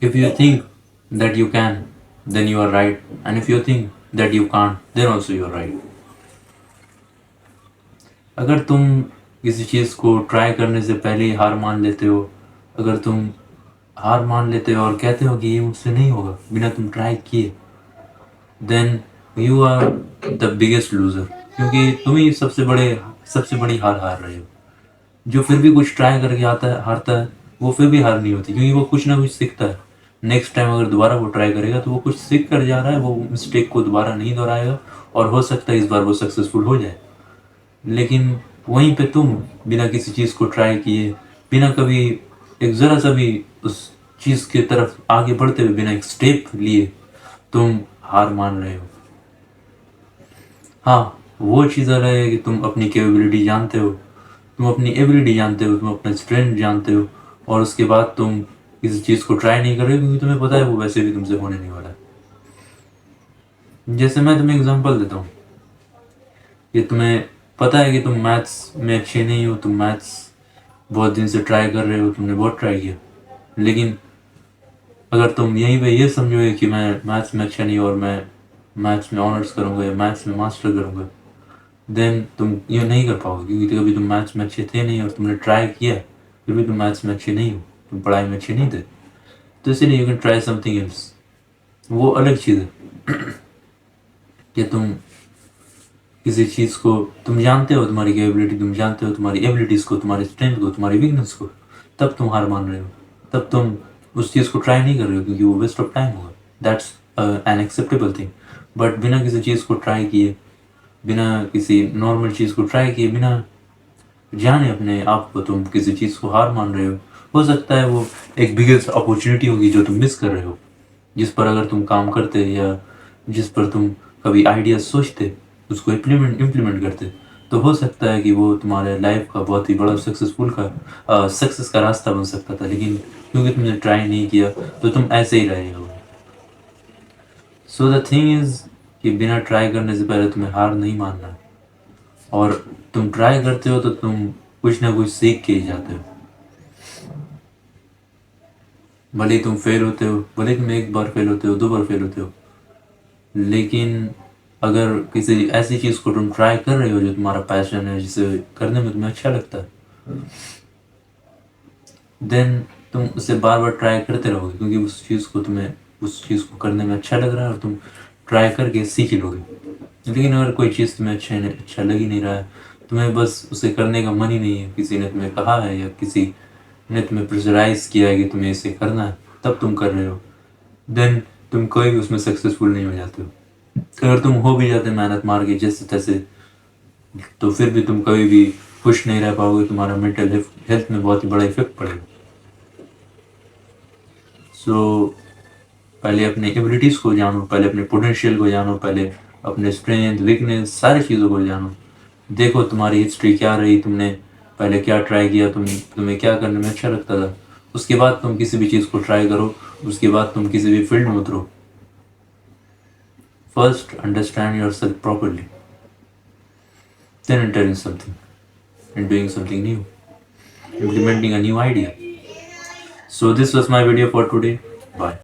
If you think that you can, then you are right, and if you think that you can't, then also you are right. अगर तुम किसी चीज़ को try करने से पहले ही हार मान लेते हो, अगर तुम हार मान लेते हो और कहते हो कि ये मुझसे नहीं होगा बिना तुम ट्राई किए, then you are the biggest loser, क्योंकि तुम ही सबसे बड़ी हार हार रहे हो। जो फिर भी कुछ ट्राई करके आता है हारता है, वो फिर भी हार नहीं होती, क्योंकि वो कुछ ना कुछ सीखता है। नेक्स्ट टाइम अगर दोबारा वो ट्राई करेगा तो वो कुछ सीख कर जा रहा है, वो मिस्टेक को दोबारा नहीं दोहराएगा, और हो सकता है इस बार वो सक्सेसफुल हो जाए। लेकिन वहीं पे तुम बिना किसी चीज़ को ट्राई किए, बिना कभी एक ज़रा सा भी उस चीज़ की तरफ आगे बढ़ते हुए बिना एक स्टेप लिए तुम हार मान रहे हो। हाँ, वो चीज़ अलग है कि तुम अपनी कैपेबिलिटी जानते हो, तुम अपनी एबिलिटी जानते हो, तुम अपना स्ट्रेंथ जानते हो, और उसके बाद तुम किसी चीज़ को ट्राई नहीं कर रहे हो क्योंकि तुम्हें पता है वो वैसे भी तुमसे होने नहीं वाला है। जैसे मैं तुम्हें एग्जांपल देता हूँ कि तुम्हें पता है कि तुम मैथ्स में अच्छे नहीं हो, तुम मैथ्स बहुत दिन से ट्राई कर रहे हो, तुमने बहुत ट्राई किया, लेकिन अगर तुम यहीं पे ये समझोगे कि मैं मैथ्स में अच्छा नहीं और मैं मैथ्स में ऑनर्स करूँगा या मैथ्स में मास्टर करूँगा, देन तुम ये नहीं कर पाओगे, क्योंकि कभी तुम मैथ्स में अच्छे थे नहीं और तुमने ट्राई किया, फिर भी तुम मैथ्स में अच्छे नहीं हो, तुम पढ़ाई में अच्छे नहीं थे। तो इसीलिए you can try something else. वो अलग चीज़ है कि तुम किसी चीज़ को तुम जानते हो, तुम्हारी कैपेबिलिटी तुम जानते हो, तुम्हारी एबिलिटीज़ को, तुम्हारी स्ट्रेंथ को, तुम्हारी वीकनेस को, तब तुम हार मान रहे हो, तब तुम उस चीज़ को ट्राई नहीं कर रहे हो, क्योंकि वो वेस्ट ऑफ टाइम होगा। That's an acceptable thing. But बिना किसी चीज़ को ट्राई किए, बिना किसी नॉर्मल चीज़ को ट्राई किए, बिना जाने अपने आप को तुम किसी चीज़ को हार मान रहे हो सकता है वो एक बिगेस्ट अपॉर्चुनिटी होगी जो तुम मिस कर रहे हो, जिस पर अगर तुम काम करते या जिस पर तुम कभी आइडिया सोचते, उसको इम्प्लीमेंट करते, तो हो सकता है कि वो तुम्हारे लाइफ का बहुत ही बड़ा सक्सेस का रास्ता बन सकता था। लेकिन क्योंकि तुमने ट्राई नहीं किया तो तुम ऐसे ही रहे हो। सो द थिंग इज़ कि बिना ट्राई करने से पहले तुम्हें हार नहीं मानना है, और तुम ट्राई करते हो तो तुम कुछ ना कुछ सीख के ही जाते हो। भले ही तुम फेल होते हो, भले ही तुम एक बार फेल होते हो, 2 बार फेल होते हो, लेकिन अगर किसी ऐसी चीज़ को तुम ट्राई कर रहे हो जो तुम्हारा पैशन है, जिसे करने में तुम्हें अच्छा लगता है, देन तुम उसे बार बार ट्राई करते रहोगे, क्योंकि उस चीज़ को करने में अच्छा लग रहा है और तुम ट्राई करके सीख लोगे। लेकिन अगर कोई चीज़ तुम्हें अच्छा लग ही नहीं रहा है, तुम्हें बस उसे करने का मन ही नहीं है, किसी ने तुम्हें कहा है या किसी ने तुम्हें प्रेशराइज किया है कि तुम्हें इसे करना है, तब तुम कर रहे हो, देन तुम कभी भी उसमें सक्सेसफुल नहीं हो जाते हो। अगर तुम हो भी जाते मेहनत मार के जैसे तैसे, तो फिर भी तुम कभी भी खुश नहीं रह पाओगे, तुम्हारा मेंटल हेल्थ में बहुत ही बड़ा इफेक्ट पड़ेगा। सो पहले अपने एबिलिटीज़ को जानो, पहले अपने पोटेंशियल को जानो, पहले अपने स्ट्रेंथ वीकनेस सारी चीज़ों को जानो। देखो तुम्हारी हिस्ट्री क्या रही, तुमने पहले क्या ट्राई किया, तुम्हें क्या करने में अच्छा लगता था, उसके बाद तुम किसी भी चीज़ को ट्राई करो, उसके बाद तुम किसी भी फील्ड में उतरो। First understand your self properly, then enter in something and doing something new, implementing a new idea. So this was my video for today. Bye.